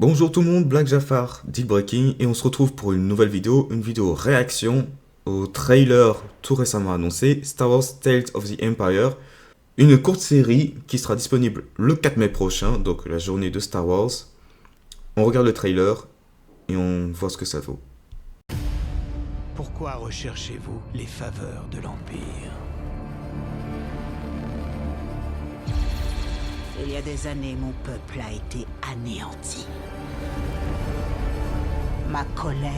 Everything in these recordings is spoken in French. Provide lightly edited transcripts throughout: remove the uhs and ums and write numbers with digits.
Bonjour tout le monde, Black Jafar, Deal Breaking, et on se retrouve pour une nouvelle vidéo, réaction au trailer tout récemment annoncé, Star Wars Tales of the Empire, une courte série qui sera disponible le 4 mai prochain, donc la journée de Star Wars. On regarde le trailer et on voit ce que ça vaut. Pourquoi recherchez-vous les faveurs de l'Empire? Il y a des années, mon peuple a été anéanti. Ma colère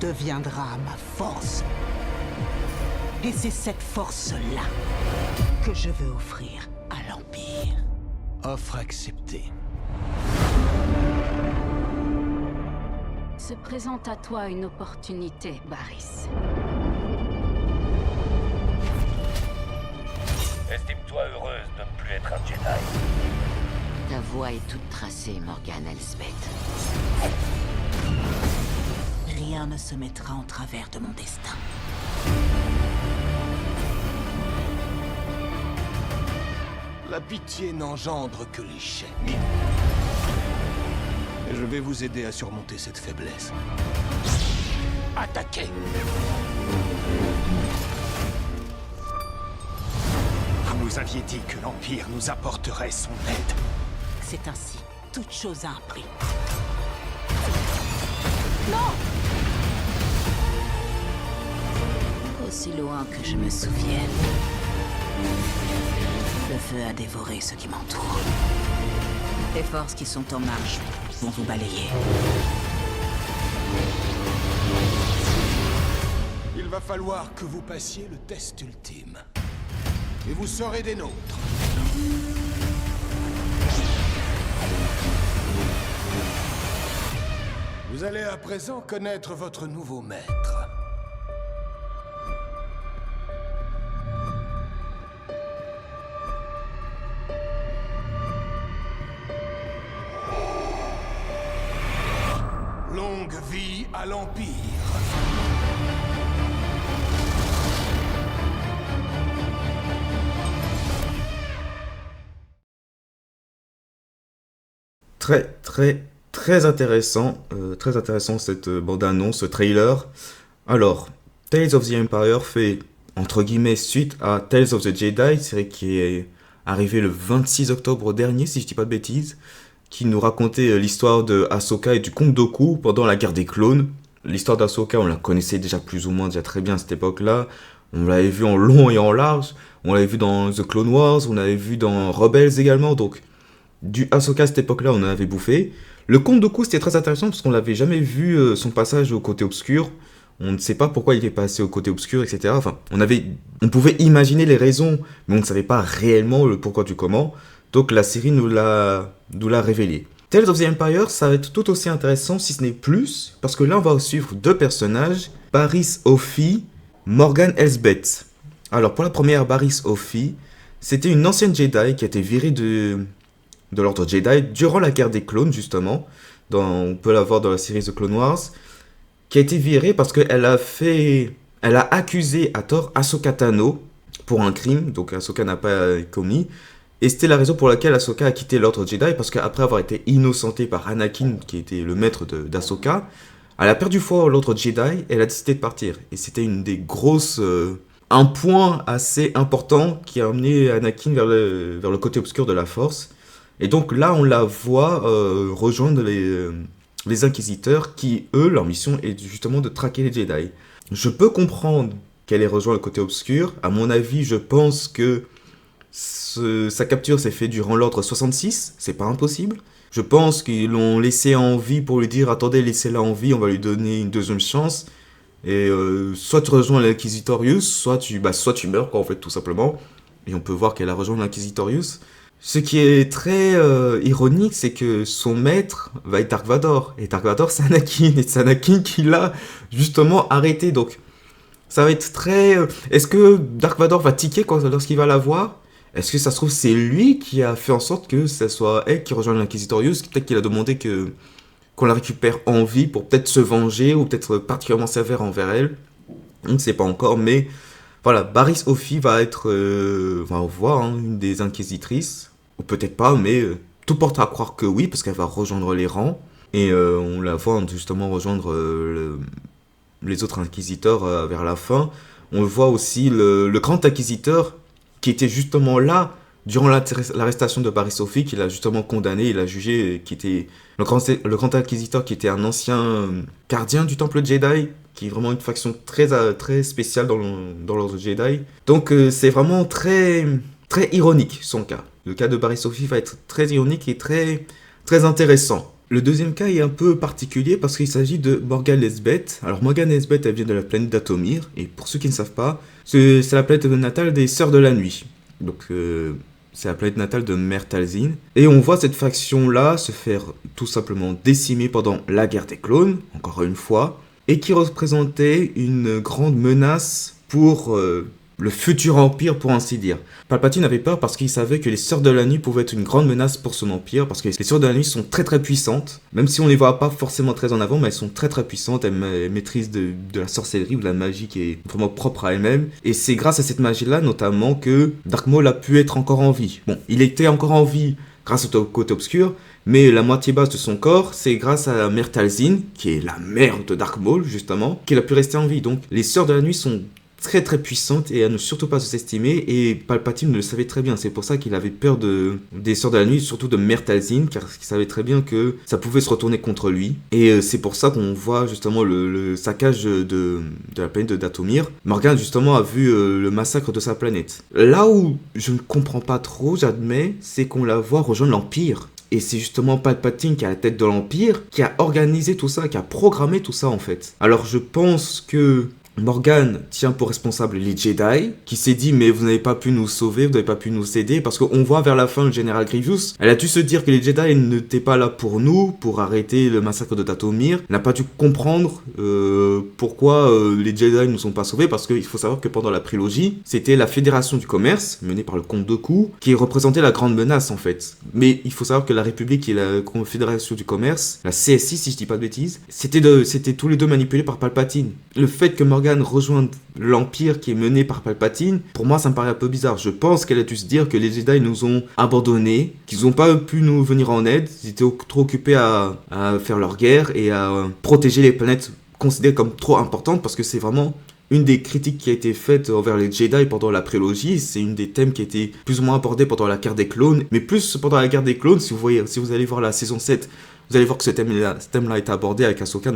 deviendra ma force. Et c'est cette force-là que je veux offrir à l'Empire. Offre acceptée. Se présente à toi une opportunité, Barriss. Estime-toi heureuse de ne plus être un Jedi. Ta voie est toute tracée, Morgan Elsbeth. Rien ne se mettra en travers de mon destin. La pitié n'engendre que l'échec. Et je vais vous aider à surmonter cette faiblesse. Attaquez! Vous nous aviez dit que l'Empire nous apporterait son aide. C'est ainsi. Toute chose a un prix. Aussi loin que je me souvienne, le feu a dévoré ceux qui m'entourent. Les forces qui sont en marche vont vous balayer. Il va falloir que vous passiez le test ultime. Et vous serez des nôtres. Vous allez à présent connaître votre nouveau maître. Longue vie à l'Empire. Très intéressant cette bande-annonce, ce trailer. Alors, Tales of the Empire fait, entre guillemets, suite à Tales of the Jedi, série qui est arrivée le 26 octobre dernier, si je dis pas de bêtises, qui nous racontait l'histoire de Ahsoka et du comte Dooku pendant la guerre des clones. L'histoire d'Ahsoka, on la connaissait déjà plus ou moins, déjà très bien à cette époque-là. On l'avait vu en long et en large, on l'avait vu dans The Clone Wars, on l'avait vu dans Rebels également, donc du Ahsoka à cette époque-là, on en avait bouffé. Le comte Dooku, c'était très intéressant parce qu'on l'avait jamais vu son passage au côté obscur. On ne sait pas pourquoi il est passé au côté obscur, etc. Enfin, on pouvait imaginer les raisons, mais on ne savait pas réellement le pourquoi du comment. Donc la série nous l'a révélé. Tales of the Empire, ça va être tout aussi intéressant, si ce n'est plus, parce que là, on va suivre deux personnages, Barriss Offee, Morgan Elsbeth. Alors, pour la première, Barriss Offee, c'était une ancienne Jedi qui a été virée de l'ordre Jedi durant la guerre des clones, justement. On peut la voir dans la série The Clone Wars, qui a été virée parce qu'elle a accusé à tort Ahsoka Tano pour un crime, donc Ahsoka n'a pas commis. Et c'était la raison pour laquelle Ahsoka a quitté l'ordre Jedi, parce qu'après avoir été innocentée par Anakin, qui était le maître d'Ahsoka, elle a perdu foi en l'ordre Jedi et elle a décidé de partir. Et c'était une des grosses... un point assez important qui a amené Anakin vers le côté obscur de la Force. Et donc là, on la voit rejoindre les Inquisiteurs qui, eux, leur mission est justement de traquer les Jedi. Je peux comprendre qu'elle ait rejoint le côté obscur. À mon avis, je pense que sa capture s'est faite durant l'ordre 66. C'est pas impossible. Je pense qu'ils l'ont laissée en vie pour lui dire « Attendez, laissez-la en vie, on va lui donner une deuxième chance. » Et soit tu rejoins l'Inquisitorius, soit tu meurs, quoi, en fait, tout simplement. Et on peut voir qu'elle a rejoint l'Inquisitorius. Ce qui est très ironique, c'est que son maître va être Dark Vador. Et Dark Vador, c'est Anakin. Et c'est Anakin qui l'a justement arrêté. Donc, ça va être très... Est-ce que Dark Vador va tiquer lorsqu'il va la voir? Est-ce que ça se trouve, c'est lui qui a fait en sorte que ce soit elle qui rejoigne l'Inquisitorius? Peut-être qu'il a demandé qu'on la récupère en vie pour peut-être se venger ou peut-être particulièrement sévère envers elle. On ne sait pas encore, mais voilà, Barriss Offee va être, on va voir, une des inquisitrices, ou peut-être pas, mais tout porte à croire que oui, parce qu'elle va rejoindre les rangs. Et on la voit justement rejoindre les autres inquisiteurs vers la fin. On voit aussi le grand inquisiteur qui était justement là durant l'arrestation de Barry-Sophie, qu'il a justement condamné, il a jugé, qui était le grand inquisiteur qui était un ancien gardien du temple Jedi, qui est vraiment une faction très spéciale dans l'ordre Jedi. Donc c'est vraiment très ironique son cas. Le cas de Barry-Sophie va être très ironique et très intéressant. Le deuxième cas est un peu particulier parce qu'il s'agit de Morgan Elsbeth. Alors Morgan Elsbeth, elle vient de la planète d'Atomir, et pour ceux qui ne savent pas, c'est la planète natale des Sœurs de la Nuit. Donc c'est la planète natale de Mère Talzin. Et on voit cette faction-là se faire tout simplement décimer pendant la guerre des clones, encore une fois, et qui représentait une grande menace pour le futur empire, pour ainsi dire. Palpatine avait peur parce qu'il savait que les Sœurs de la Nuit pouvaient être une grande menace pour son empire, parce que les Sœurs de la Nuit sont très puissantes, même si on les voit pas forcément très en avant, mais elles sont très puissantes, elles maîtrisent de la sorcellerie ou de la magie qui est vraiment propre à elles-mêmes, et c'est grâce à cette magie-là notamment que Dark Maul a pu être encore en vie. Bon, il était encore en vie grâce au côté obscur, mais la moitié basse de son corps, c'est grâce à Mère Talzin, qui est la mère de Dark Maul justement, qu'il a pu rester en vie. Donc les Sœurs de la Nuit sont très puissante et à ne surtout pas sous-estimer, et Palpatine le savait très bien. C'est pour ça qu'il avait peur des Sœurs de la Nuit, surtout de Mère Talzin, car il savait très bien que ça pouvait se retourner contre lui. Et c'est pour ça qu'on voit justement le saccage de la planète d'Atomir. Morgan justement a vu le massacre de sa planète. Là où je ne comprends pas trop, j'admets, c'est qu'on la voit rejoindre l'Empire. Et c'est justement Palpatine qui est à la tête de l'Empire, qui a organisé tout ça, qui a programmé tout ça en fait. Alors je pense que Morgan tient pour responsable les Jedi, qui s'est dit mais vous n'avez pas pu nous sauver, vous n'avez pas pu nous aider, parce qu'on voit vers la fin le général Grievous, elle a dû se dire que les Jedi n'étaient pas là pour nous, pour arrêter le massacre de Dathomir. Elle n'a pas dû comprendre pourquoi les Jedi ne nous ont pas sauvés, parce qu'il faut savoir que pendant la prélogie, c'était la Fédération du Commerce, menée par le Comte Dooku, qui représentait la grande menace en fait. Mais il faut savoir que la République et la Fédération du Commerce, la CSI si je dis pas de bêtises, c'était tous les deux manipulés par Palpatine. Le fait que Morgan rejoindre l'Empire qui est mené par Palpatine, pour moi ça me paraît un peu bizarre. Je pense qu'elle a dû se dire que les Jedi nous ont abandonnés, qu'ils n'ont pas pu nous venir en aide, ils étaient trop occupés à faire leur guerre et à protéger les planètes considérées comme trop importantes, parce que c'est vraiment une des critiques qui a été faite envers les Jedi pendant la prélogie. C'est une des thèmes qui a été plus ou moins abordé pendant la guerre des clones, mais plus pendant la guerre des clones, si vous allez voir la saison 7, vous allez voir que ce thème-là a été abordé avec Ahsoka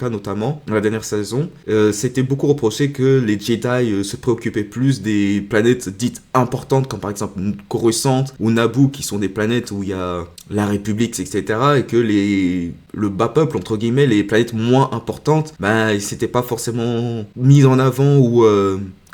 notamment, dans la dernière saison. C'était beaucoup reproché que les Jedi se préoccupaient plus des planètes dites importantes, comme par exemple Coruscant ou Naboo, qui sont des planètes où il y a la République, etc. Et que le bas peuple, entre guillemets, les planètes moins importantes, ils s'étaient pas forcément mis en avant ou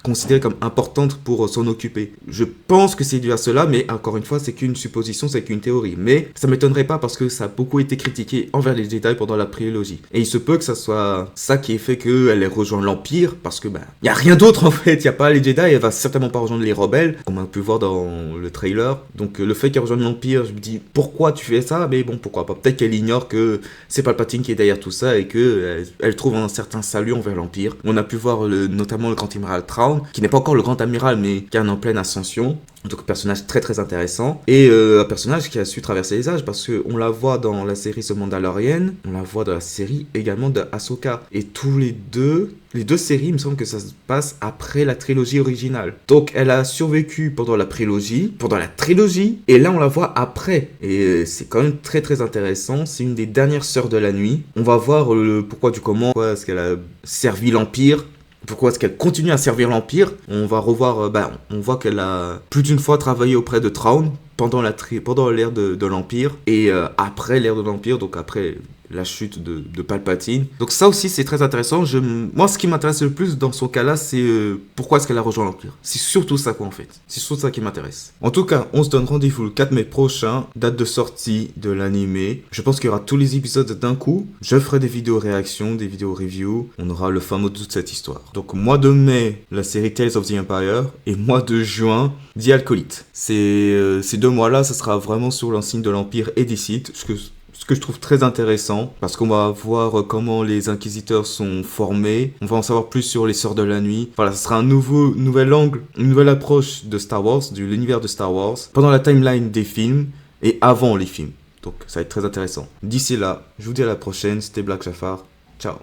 considérée comme importante pour s'en occuper. Je pense que c'est dû à cela, mais encore une fois, c'est qu'une supposition, c'est qu'une théorie. Mais ça m'étonnerait pas parce que ça a beaucoup été critiqué envers les Jedi pendant la prélogie. Et il se peut que ça soit ça qui ait fait qu'elle ait rejoint l'Empire, parce que y a rien d'autre en fait, y a pas les Jedi, elle va certainement pas rejoindre les rebelles, comme on a pu voir dans le trailer. Donc le fait qu'elle rejoigne l'Empire, je me dis pourquoi tu fais ça, mais bon, pourquoi pas. Peut-être qu'elle ignore que c'est Palpatine qui est derrière tout ça et que elle trouve un certain salut envers l'Empire. On a pu voir notamment le Grand Amiral Thrawn, qui n'est pas encore le Grand Amiral, mais qui est en pleine ascension. Donc un personnage très intéressant. Et un personnage qui a su traverser les âges, parce qu'on la voit dans la série The Mandalorian, on la voit dans la série également de Ahsoka. Et les deux séries, il me semble que ça se passe après la trilogie originale. Donc elle a survécu pendant la prélogie, pendant la trilogie, et là on la voit après. Et c'est quand même très intéressant. C'est une des dernières Sœurs de la Nuit. On va voir le pourquoi du comment, pourquoi est-ce qu'elle a servi l'Empire. Pourquoi est-ce qu'elle continue à servir l'Empire? On va revoir, on voit qu'elle a plus d'une fois travaillé auprès de Thrawn pendant l'ère de l'Empire et après l'ère de l'Empire, donc après la chute de Palpatine. Donc ça aussi c'est très intéressant. Moi ce qui m'intéresse le plus dans son cas-là, c'est pourquoi est-ce qu'elle a rejoint l'Empire. C'est surtout ça quoi en fait. C'est surtout ça qui m'intéresse. En tout cas, on se donne rendez-vous le 4 mai prochain, date de sortie de l'animé. Je pense qu'il y aura tous les épisodes d'un coup. Je ferai des vidéos réactions, des vidéos review. On aura le fin mot de toute cette histoire. Donc mois de mai, la série Tales of the Empire, et mois de juin, The Acolyte. Ces 2 mois-là, ça sera vraiment sur l'insigne de l'Empire et des Sith, ce que je trouve très intéressant, parce qu'on va voir comment les inquisiteurs sont formés, on va en savoir plus sur les Sœurs de la Nuit. Voilà, ce sera un nouvel angle, une nouvelle approche de Star Wars, de l'univers de Star Wars, pendant la timeline des films. et avant les films. Donc ça va être très intéressant. D'ici là, je vous dis à la prochaine, c'était Black Jafar, ciao.